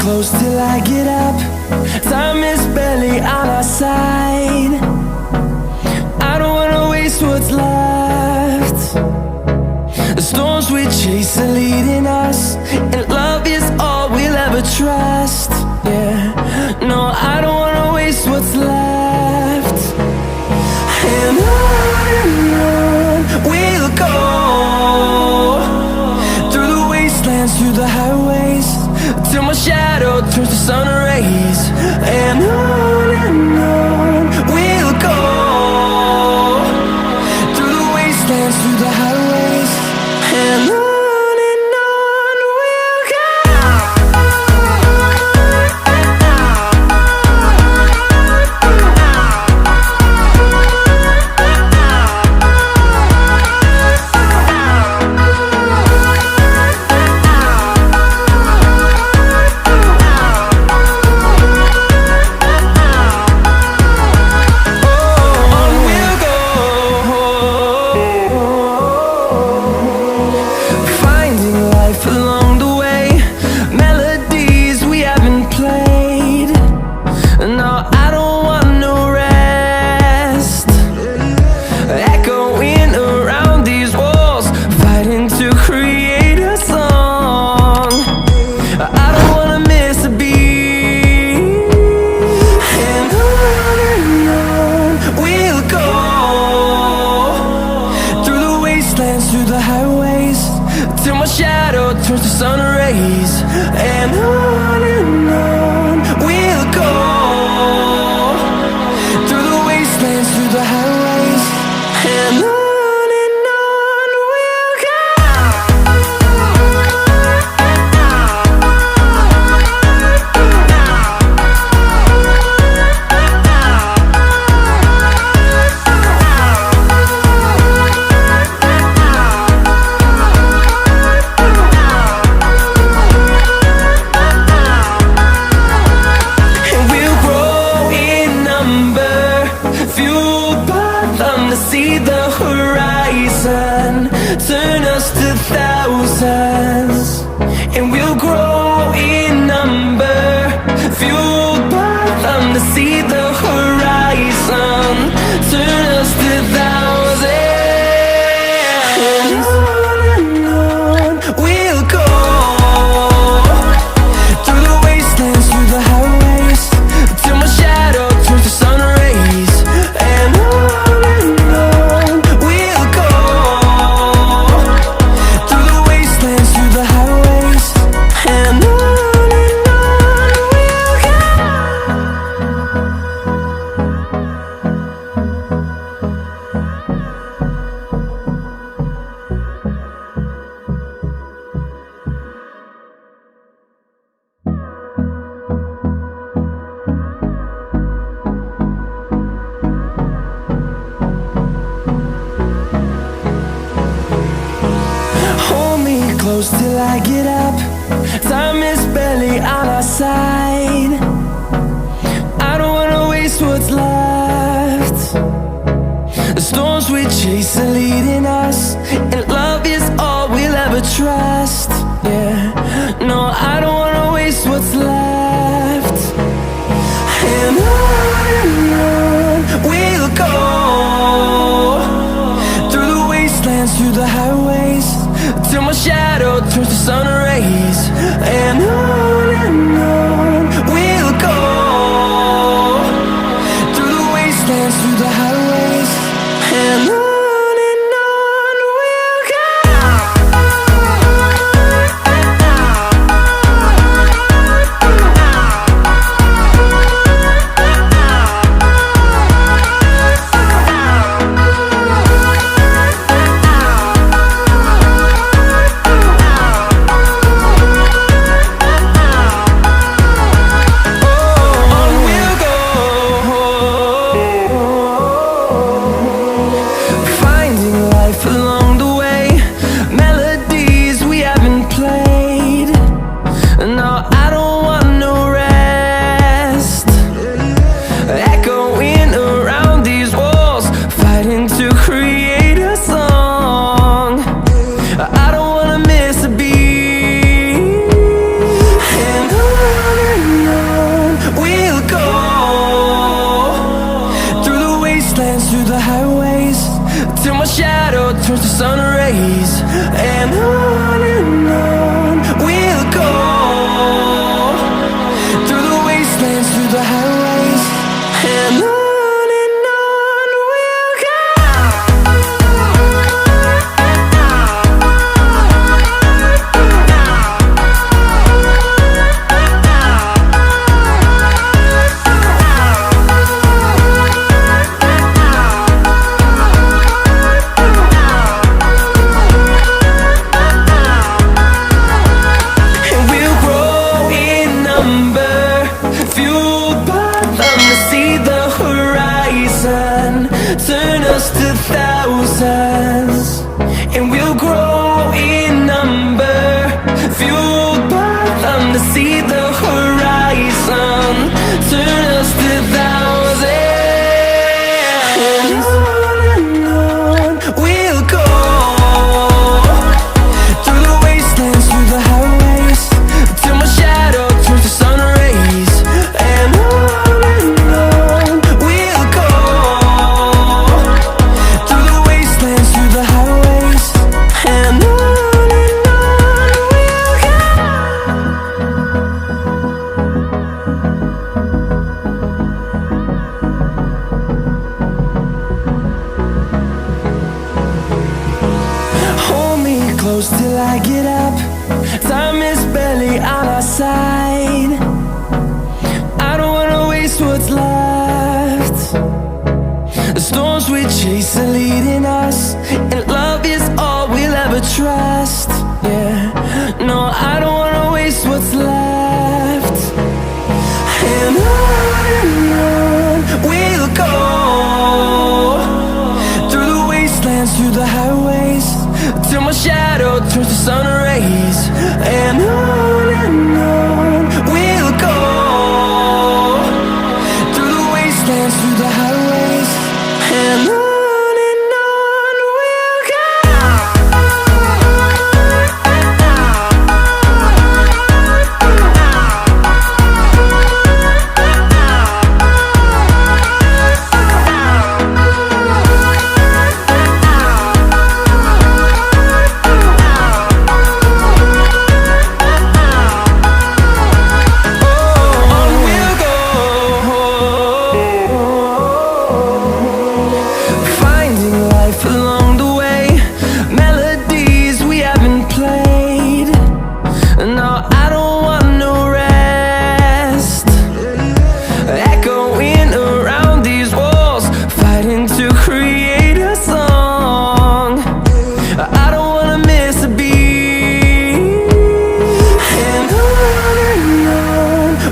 close till I get up. Time is barely on our side. I don't wanna waste what's left. The storms we chase are leading us, and love is all we'll ever trust. Yeah, no, I don't wanna waste what's left. And on we'll go, through the wastelands, through the highways, till my shadow turns to sun rays. And on we'll go, through the wastelands, through the highways, and on we'll go. Through the highways, till my shadow turns to sun rays. And on we'll go, through the wastelands, through the highways, and on we'll go. See the horizon turn us to thousands, and we'll grow in number, fueled by them. To see the horizon turn us to thousands, and on we'll go, through the wastelands, through the highways, till my shadow turns to sun rays. And close till I get up. Time is barely on our side. I don't wanna waste what's left. The storms we chase are leading us, and love is all we'll ever trust. Yeah, no, I don't wanna waste what's left. And on we'll go, through the wastelands, through the highways, till my shadow turns to sun rays. And on we'll go, through the wastelands, through the highways, and on. We'll go. highways, and on we'll go. Turn us to thousands, and we'll grow in number, fueled by them to see the horizon. Turn us to thousands, and on we'll go. Through the wastelands, through the highways, till my shadow turns to sun rays. And on we'll go. Close till I get up. Time is barely on our side. I don't wanna waste what's left. The storms we chase are leading us, and love is all we'll ever trust. Yeah, no, I don't wanna waste what's left. And on we'll go. Through the wastelands, through the highways, till my shadow turns to sun rays. And on we'll go. Through the wastelands, through the highways, and on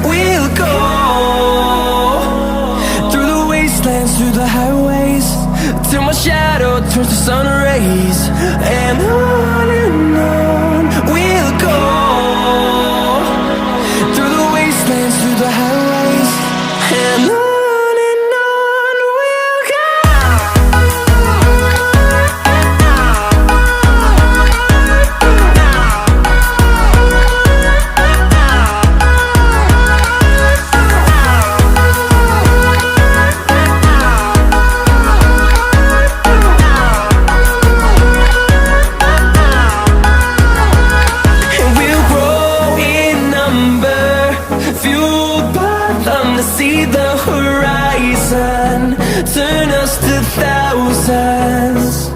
we'll go. Through the highways, till my shadow turns to sun rays. And on we'll go. Through the wastelands, through the highways, and on we'll go. See the horizon, turn us to thousands,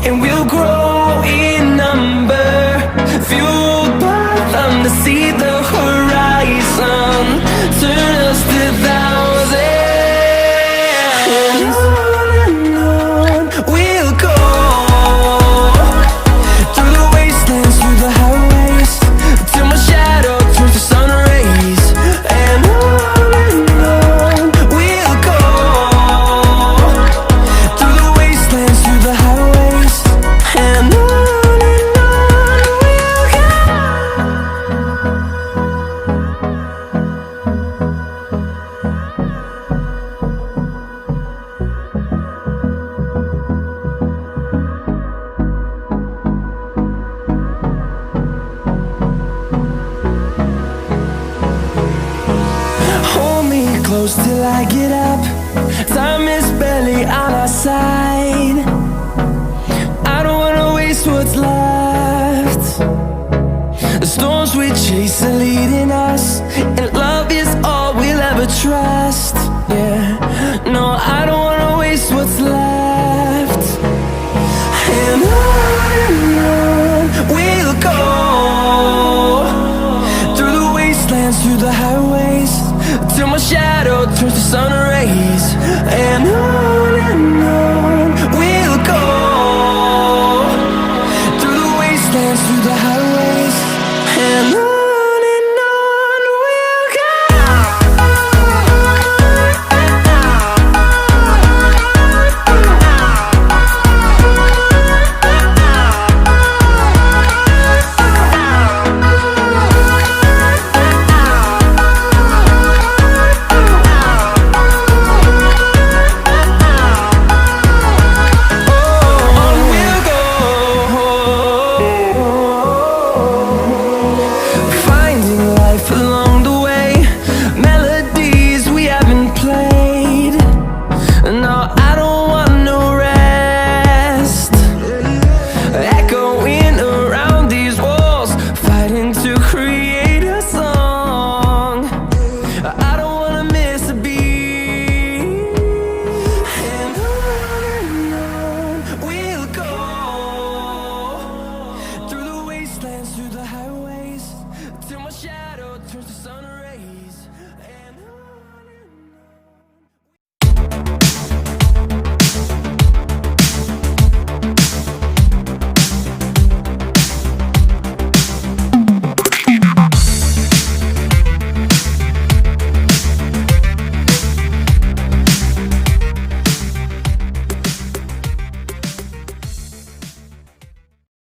and we'll grow in number, fueled by them to see the horizon. Turn us to thousands, and on we'll go. Through the wastelands, through the highways, till my shadow turns to sun rays. And close till I get up. Time is barely on our side. I don't wanna waste what's left. The storms we chase are leading us, and love is all we'll ever trust. wastelands, through the highways, till my shadow turns to sun rays. And on we'll go, through the wastelands, through the highways, and on we'll go. Through the highways, till my shadow turns to sun rays.